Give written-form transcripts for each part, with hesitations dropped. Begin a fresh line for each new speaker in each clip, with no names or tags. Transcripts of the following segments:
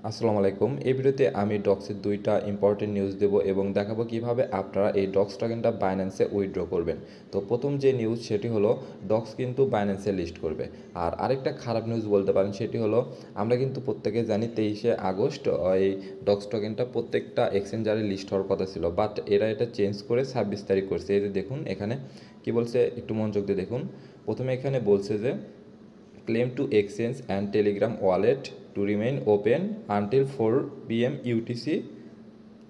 আসসালামু আলাইকুম। এই ভিডিওতে আমি ডক্সের দুইটা ইম্পর্টেন্ট নিউজ দেব এবং দেখাবো কিভাবে আপনারা এই ডক্স টোকেনটা বাইন্যান্সে উইথড্র করবেন। তো প্রথম যে নিউজ সেটি হলো ডক্স কিন্তু বাইন্যান্সে লিস্ট করবে। আর আরেকটা খারাপ নিউজ বলতে পারেন, সেটি হলো আমরা কিন্তু প্রত্যেকে জানি 23শে আগস্ট এই ডক্স টোকেনটা প্রত্যেকটা এক্সচেঞ্জারে লিস্ট হওয়ার কথা ছিল, বাট এরা এটা চেঞ্জ করে 26 তারিখ করছে। এই যে দেখুন এখানে কি বলছে, একটু মনোযোগ দিয়ে দেখুন। প্রথমে এখানে বলছে যে claim to exchange and telegram wallet to remain open until 4 PM UTC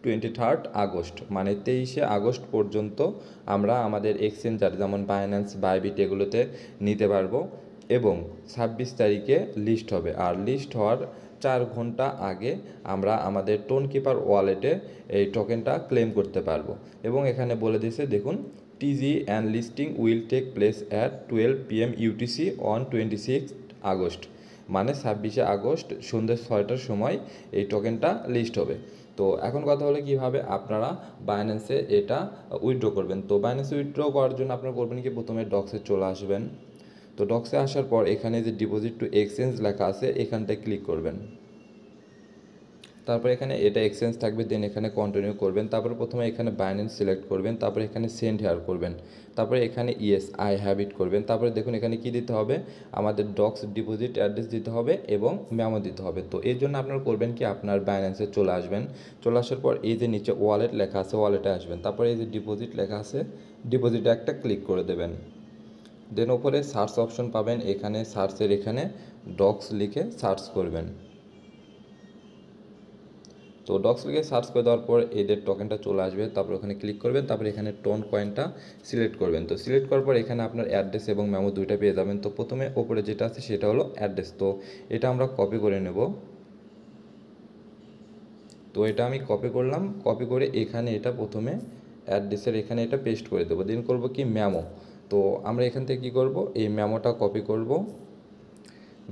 23rd August, মানে 23শে আগস্ট পর্যন্ত আমরা আমাদের এক্সচেঞ্জার যেমন বাইন্যান্স, বাইবিট এগুলোতে নিতে পারবো এবং 26 তারিখে লিস্ট হবে। আর লিস্ট হওয়ার 4 ঘন্টা আগে আমরা আমাদের টোন কিপার ওয়ালেটে এই টোকেনটা ক্লেম করতে পারবো। এবং এখানে বলে দিয়েছে দেখুন, TG and listing will take place at 12 PM UTC on 26 August, মানে 26শে আগস্ট সন্ধ্যে 6টার সময় এই টোকেনটা লিস্ট হবে। তো এখন কথা হলো কীভাবে আপনারা বাইন্যান্সে এটা উইথড্র করবেন। তো বাইন্যান্সে উইথড্র করার জন্য আপনারা করবেন কি, প্রথমে ডক্সে চলে আসবেন। তো ডক্সে আসার পর এখানে যে ডিপোজিট টু এক্সচেঞ্জ লেখা আছে এখানটায় ক্লিক করবেন। তারপর এখানে এটা এক্সচেঞ্জ থাকবে, দেন এখানে কন্টিনিউ করবেন। তারপর প্রথমে এখানে বাইন্যান্স সিলেক্ট করবেন, তারপরে এখানে সেন্ড হেয়ার করবেন, তারপরে এখানে ইয়েস আই হ্যাভ ইট করবেন। তারপরে দেখুন এখানে কি দিতে হবে, আমাদের ডক্স ডিপোজিট অ্যাড্রেস দিতে হবে এবং মেমো দিতে হবে। তো এর জন্য আপনারা করবেন কি, আপনার বাইন্যান্সে চলে আসবেন। চলে আসার পর এই যে নিচে ওয়ালেট লেখা আছে ওয়ালেটে আসবেন, তারপরে এই যে ডিপোজিট লেখা আছে ডিপোজিটে একটা ক্লিক করে দেবেন। দেন ওপরে সার্চ অপশন পাবেন, এখানে সার্চের এখানে ডক্স লিখে সার্চ করবেন। তো ডক্স লিখে সার্চ করে দেওয়ার পর এদের টোকেনটা চলে আসবে, তারপর ওখানে ক্লিক করবেন, তারপর এখানে টোন কয়েনটা সিলেক্ট করবেন। তো সিলেক্ট করার পর এখানে আপনার অ্যাড্রেস এবং মেমো দুইটা পেয়ে যাবেন। তো প্রথমে ওপরে যেটা আছে সেটা হলো অ্যাড্রেস, তো এটা আমরা কপি করে নেব। তো এটা আমি কপি করলাম, কপি করে এখানে এটা প্রথমে অ্যাড্রেসের এখানে এটা পেস্ট করে দেবো। দেন করব কি মেমো, তো আমরা এখান থেকে কী করব, এই মেমোটা কপি করব।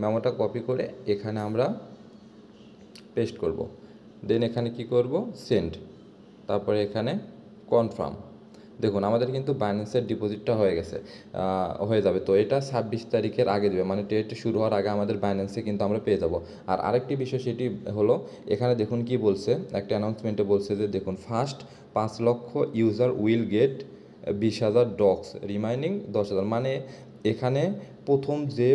মেমোটা কপি করে এখানে আমরা পেস্ট করব। দেন এখানে কি করব, সেন্ড, তারপরে এখানে কনফার্ম। দেখুন আমাদের কিন্তু বাইন্যান্সের ডিপোজিটটা হয়ে যাবে। তো এটা 26 তারিখের আগে দেবে, মানে ডেট শুরু হওয়ার আগে আমাদের বাইন্যান্সে কিন্তু আমরা পেয়ে যাব। আর আরেকটি বিষয় সেটি হলো, এখানে দেখুন কি বলছে, একটা অ্যানাউন্সমেন্টে বলছে যে দেখুন, ফার্স্ট 5 লক্ষ user will get 20,000 docs remaining 10,000, মানে এখানে প্রথম যে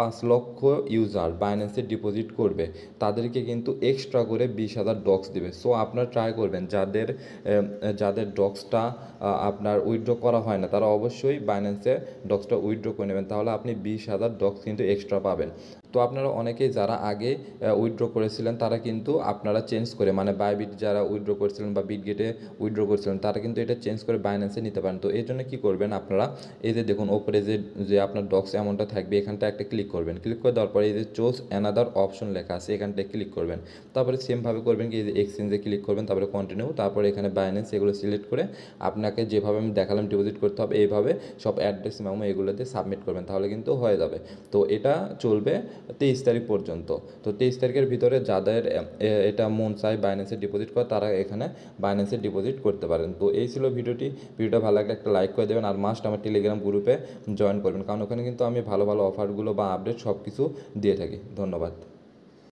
5 লক্ষ ইউজার বাইন্যান্সে ডিপোজিট করবে তাদেরকে কিন্তু এক্সট্রা করে 20,000 ডক্স দেবে। সো আপনারা ট্রাই করবেন, যাদের ডক্সটা আপনার উইথড্র করা হয় না তারা অবশ্যই বাইন্যান্সে ডক্সটা উইথড্র করে নেবেন, তাহলে আপনি 20,000 ডক্স কিন্তু এক্সট্রা পাবেন। তো আপনারা অনেকেই যারা আগে উইথড্র করেছিলেন তারা কিন্তু আপনারা চেঞ্জ করে, মানে বাইবিট যারা উইথড্র করেছিলেন বা বিটগেটে উইথড্র করেছিলেন তারা কিন্তু এটা চেঞ্জ করে বাইন্যান্সে নিতে পারেন। তো এর জন্য কী করবেন, আপনারা এই যে দেখুন ওপরে যে আপনার ডক্স অ্যামাউন্টটা থাকবে এখানটা একটা ক্লিক করবেন। ক্লিক করে দেওয়ার পরে এই যে চুজ অ্যানাদার অপশন লেখা আছে এখানটায় ক্লিক করবেন। তারপরে সেমভাবে করবেন কি, এই যে এক্সচেঞ্জে ক্লিক করবেন, তারপরে কন্টিনিউ, তারপরে এখানে বাইন্যান্স এগুলো সিলেক্ট করে আপনাকে যেভাবে আমি দেখালাম ডিপোজিট করতে হবে এইভাবে সব অ্যাড্রেস মেমো এগুলোতে সাবমিট করবেন, তাহলে কিন্তু হয়ে যাবে। তো এটা চলবে 23 তারিখ পর্যন্ত। তো 23 তারিখের ভিতরে যাদের এটা মন চায় বাইন্যান্সে ডিপোজিট করা তারা এখানে বাইন্যান্সে ডিপোজিট করতে পারেন। তো এই ছিল ভিডিওটা ভালো লাগলে একটা লাইক করে দেবেন, আর মাস্ট আমার টেলিগ্রাম গ্রুপে জয়েন করবেন, কারণ ওখানে কিন্তু আমি ভালো ভালো অফারগুলো বা আপডেট সব কিছু দিয়ে থাকি। ধন্যবাদ।